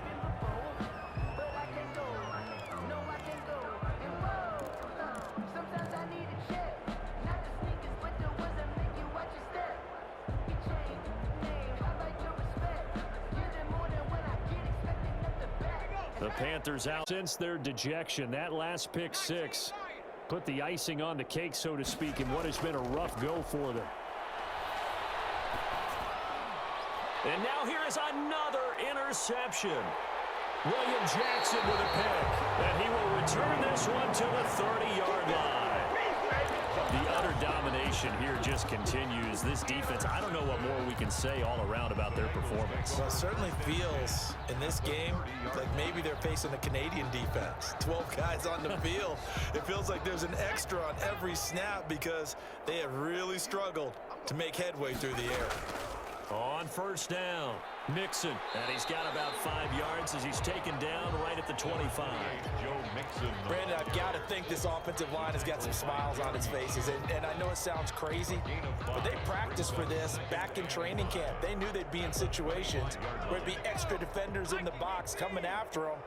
[SPEAKER 1] The Panthers out since their dejection. That last pick six put the icing on the cake, so to speak, in what has been a rough go for them. And now here is another interception. William Jackson with a pick. And he will return this one to the 30-yard line. The utter domination here just continues. This defense, I don't know what more we can say all around about their performance.
[SPEAKER 3] Well, it certainly feels in this game like maybe they're facing a Canadian defense. 12 guys on the field. It feels like there's an extra on every snap because they have really struggled to make headway through the air.
[SPEAKER 1] On first down, Mixon, and he's got about 5 yards as he's taken down right at the 25.
[SPEAKER 3] Brandon, I've got to think this offensive line has got some smiles on its faces, and I know it sounds crazy, but they practiced for this back in training camp. They knew they'd be in situations where there'd be extra defenders in the box coming after them,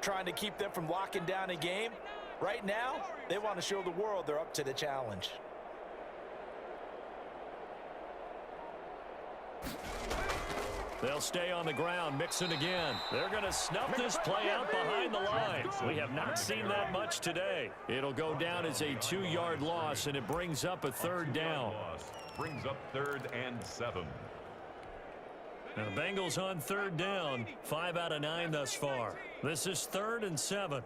[SPEAKER 3] trying to keep them from locking down a game. Right now, they want to show the world they're up to the challenge.
[SPEAKER 1] They'll stay on the ground. Mixon again. They're going to snuff this play out behind the line. We have not seen that much today. It'll go down as a 2-yard loss, and it brings up a third down.
[SPEAKER 2] Brings up 3rd and 7.
[SPEAKER 1] Now the Bengals on third down. 5 out of 9 thus far. This is 3rd and 7.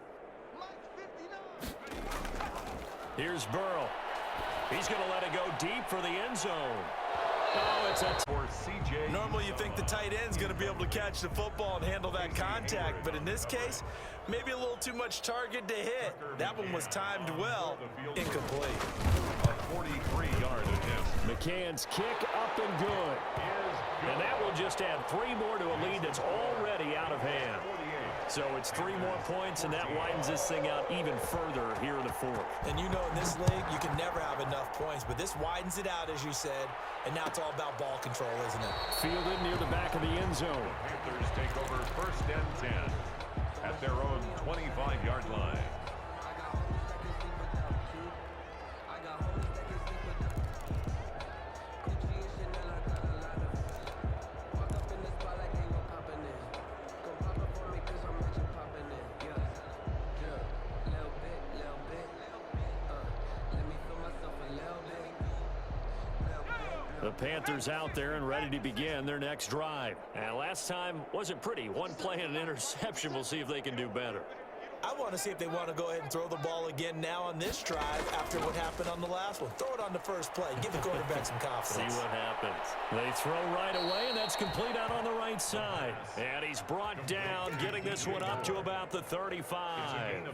[SPEAKER 1] Here's Burrow. He's going to let it go deep for the end zone. Oh, it's a
[SPEAKER 2] for CJ.
[SPEAKER 3] Normally you think the tight end's going to be able to catch the football and handle that contact, but in this case, maybe a little too much target to hit. That one was timed well, incomplete.
[SPEAKER 2] A 43-yard attempt.
[SPEAKER 1] McCann's kick up and good. And that will just add 3 more to a lead that's already out of hand. So it's 3 more points, and that widens this thing out even further here in the fourth.
[SPEAKER 3] And you know in this league, you can never have enough points, but this widens it out, as you said, and now it's all about ball control, isn't it?
[SPEAKER 1] Fielded near the back of the end zone.
[SPEAKER 2] Panthers take over first and 10 at their own 25-yard line.
[SPEAKER 1] The Panthers out there and ready to begin their next drive. And last time wasn't pretty. One play and an interception. We'll see if they can do better.
[SPEAKER 3] I want to see if they want to go ahead and throw the ball again now on this drive after what happened on the last one. Throw it on the first play. Give the quarterback some confidence.
[SPEAKER 1] See what happens. They throw right away, and that's complete out on the right side. And he's brought down, getting this one up to about the 35.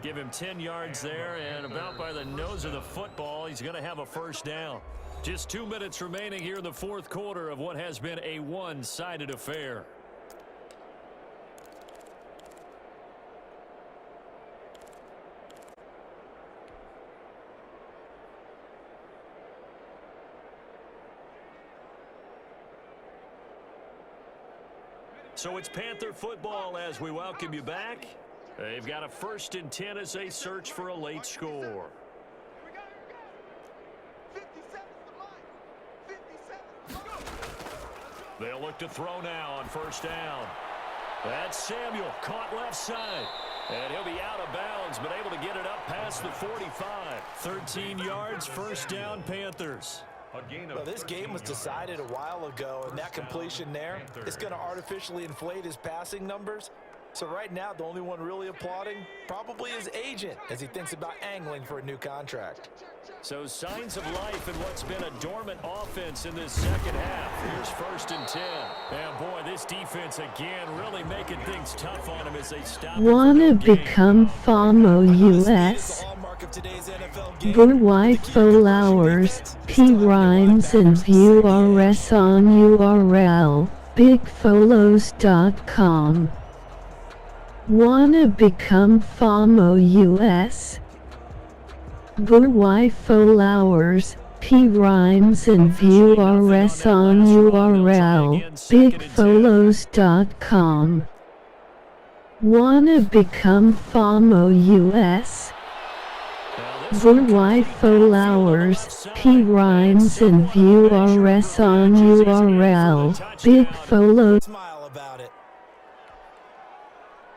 [SPEAKER 1] Give him 10 yards there, and about by the nose of the football, he's going to have a first down. Just 2 minutes remaining here in the fourth quarter of what has been a one-sided affair. So it's Panther football as we welcome you back. They've got a 1st and 10 as they search for a late score. They'll look to throw now on first down. That's Samuel, caught left side. And he'll be out of bounds, but able to get it up past the 45. 13 yards, first down, Panthers.
[SPEAKER 3] Well, this game was decided a while ago, and that completion there is going to artificially inflate his passing numbers. So right now, the only one really applauding probably his agent as he thinks about angling for a new contract.
[SPEAKER 1] So signs of life in what's been a dormant offense in this second half. Here's 1st and 10. And boy, this defense again really making things tough on him as they stop.
[SPEAKER 4] Wanna become FOMO US? Buy followers, P rhymes and view RS on URL, bigfollows.com. Wanna become FOMO US? Buy followers, P rhymes and view RS on URL, bigfollows.com. Wanna become FOMO US? Buy followers, P rhymes and view RS on URL, bigfollows.
[SPEAKER 3] Smile about it.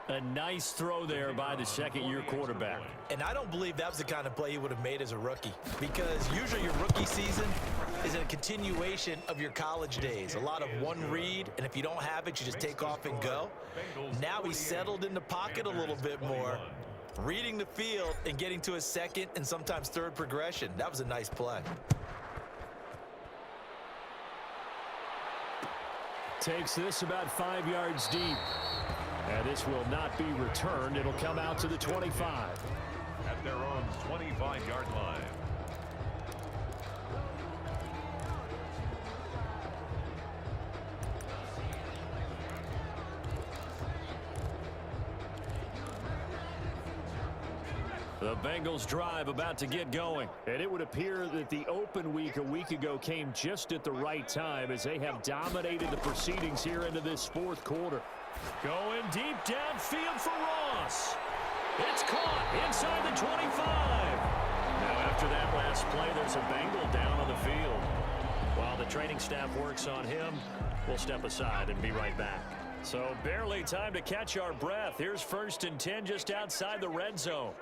[SPEAKER 1] A nice throw there by the second-year quarterback.
[SPEAKER 3] And I don't believe that was the kind of play he would have made as a rookie, because usually your rookie season is a continuation of your college days. A lot of one read, and if you don't have it, you just take off and go. Now he's settled in the pocket a little bit more, reading the field and getting to his second and sometimes third progression. That was a nice play.
[SPEAKER 1] Takes this about 5 yards deep. And this will not be returned. It'll come out to the 25.
[SPEAKER 2] At their own 25-yard line.
[SPEAKER 1] The Bengals drive about to get going. And it would appear that the open week a week ago came just at the right time as they have dominated the proceedings here into this fourth quarter. Going deep downfield for Ross. It's caught inside the 25. Now after that last play, there's a Bengal down on the field. While the training staff works on him, we'll step aside and be right back. So barely time to catch our breath. Here's 1st and 10 just outside the red zone.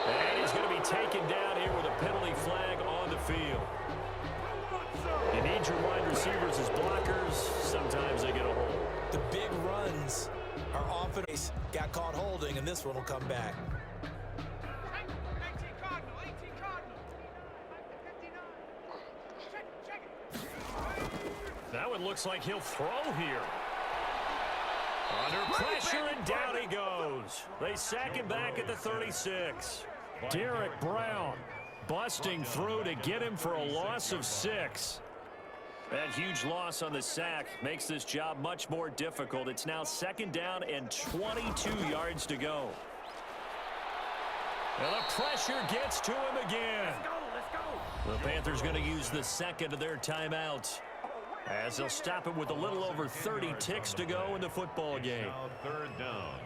[SPEAKER 1] And he's going to be taken down here with a penalty flag on the field. You need your wide receivers as blockers. Sometimes they get a hold.
[SPEAKER 3] The big runs are often got caught holding, and this one will come back.
[SPEAKER 1] That one looks like he'll throw here. Under pressure, and down he goes. They sack him back at the 36. Derek Brown busting through to get him for a loss of 6. That huge loss on the sack makes this job much more difficult. It's now 2nd down and 22 yards to go. And the pressure gets to him again. The Panthers going to use the second of their timeouts, as they'll stop him with a little over 30 ticks to go in the football game.
[SPEAKER 2] Now 3rd down.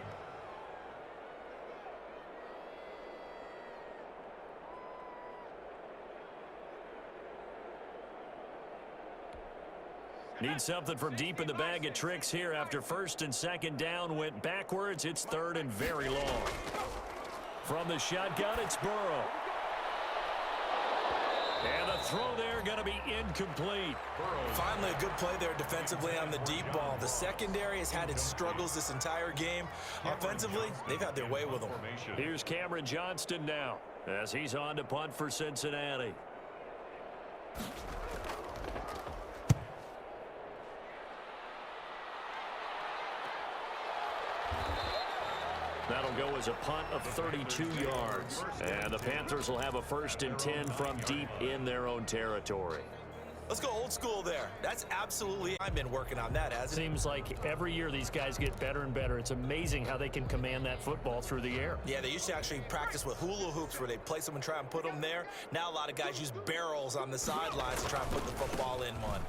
[SPEAKER 1] Need something from deep in the bag of tricks here after 1st and 2nd down went backwards. It's 3rd and very long. From the shotgun, it's Burrow. And the throw there going to be incomplete.
[SPEAKER 3] Finally, a good play there defensively on the deep ball. The secondary has had its struggles this entire game. Offensively, they've had their way with them.
[SPEAKER 1] Here's Cameron Johnston now as he's on to punt for Cincinnati. That'll go as a punt of 32 yards. And the Panthers will have a 1st and 10 from deep in their own territory.
[SPEAKER 3] Let's go old school there. That's absolutely, I've been working on that, hasn't it?
[SPEAKER 1] Seems like every year these guys get better and better. It's amazing how they can command that football through the air.
[SPEAKER 3] Yeah, they used to actually practice with hula hoops where they place them and try and put them there. Now a lot of guys use barrels on the sidelines to try and put the football in one.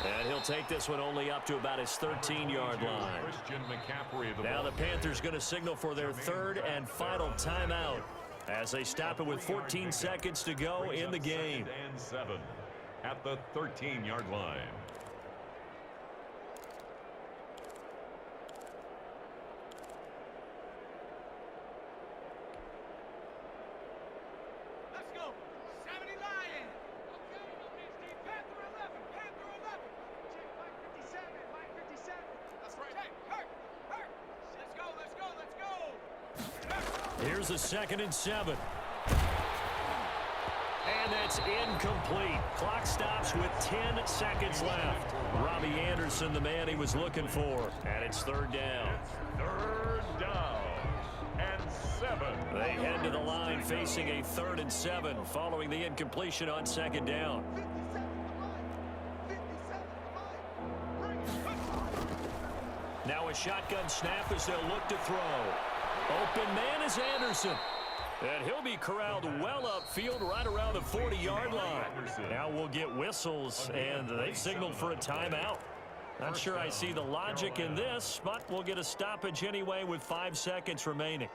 [SPEAKER 1] And he'll take this one only up to about his 13-yard line. Now the Panthers going to signal for their 3rd and final timeout as they stop it with 14 seconds to go in the game.
[SPEAKER 2] And 7 at the 13-yard line.
[SPEAKER 5] Let's go. 70 Lions. Panther 11. Panther 11. Check Mike 57. Mike 57. That's right. Check. Hurt. Hurt. Let's go. Let's go. Let's go.
[SPEAKER 1] Here's a 2nd and 7. And that's incomplete. Clock stops with 10 seconds left. Robbie Anderson, the man he was looking for. And it's 3rd down.
[SPEAKER 2] It's 3rd down and 7.
[SPEAKER 1] They head to the line facing a 3rd and 7 following the incompletion on 2nd down. Now a shotgun snap as they'll look to throw. Open man is Anderson. And he'll be corralled well upfield right around the 40-yard line. Now we'll get whistles, and they've signaled for a timeout. Not sure I see the logic in this, but we'll get a stoppage anyway with 5 seconds remaining.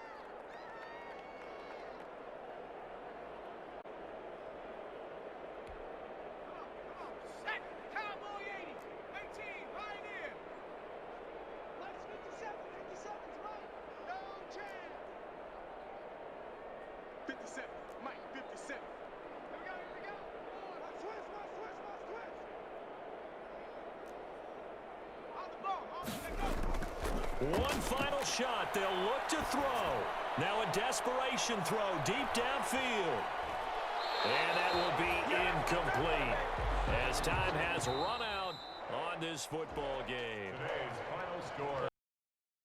[SPEAKER 5] Set. Cowboy 80. 18. Pioneer. Lights 57. 57's right. No chance. 57. Mike 57. Here we go. Here we go. Let's switch. Let's switch. Let's switch. On the ball. Let's go.
[SPEAKER 1] One final shot. They'll look to throw. Now a desperation throw deep downfield. And that will be incomplete as time has run out on this football game.
[SPEAKER 2] Today's final score,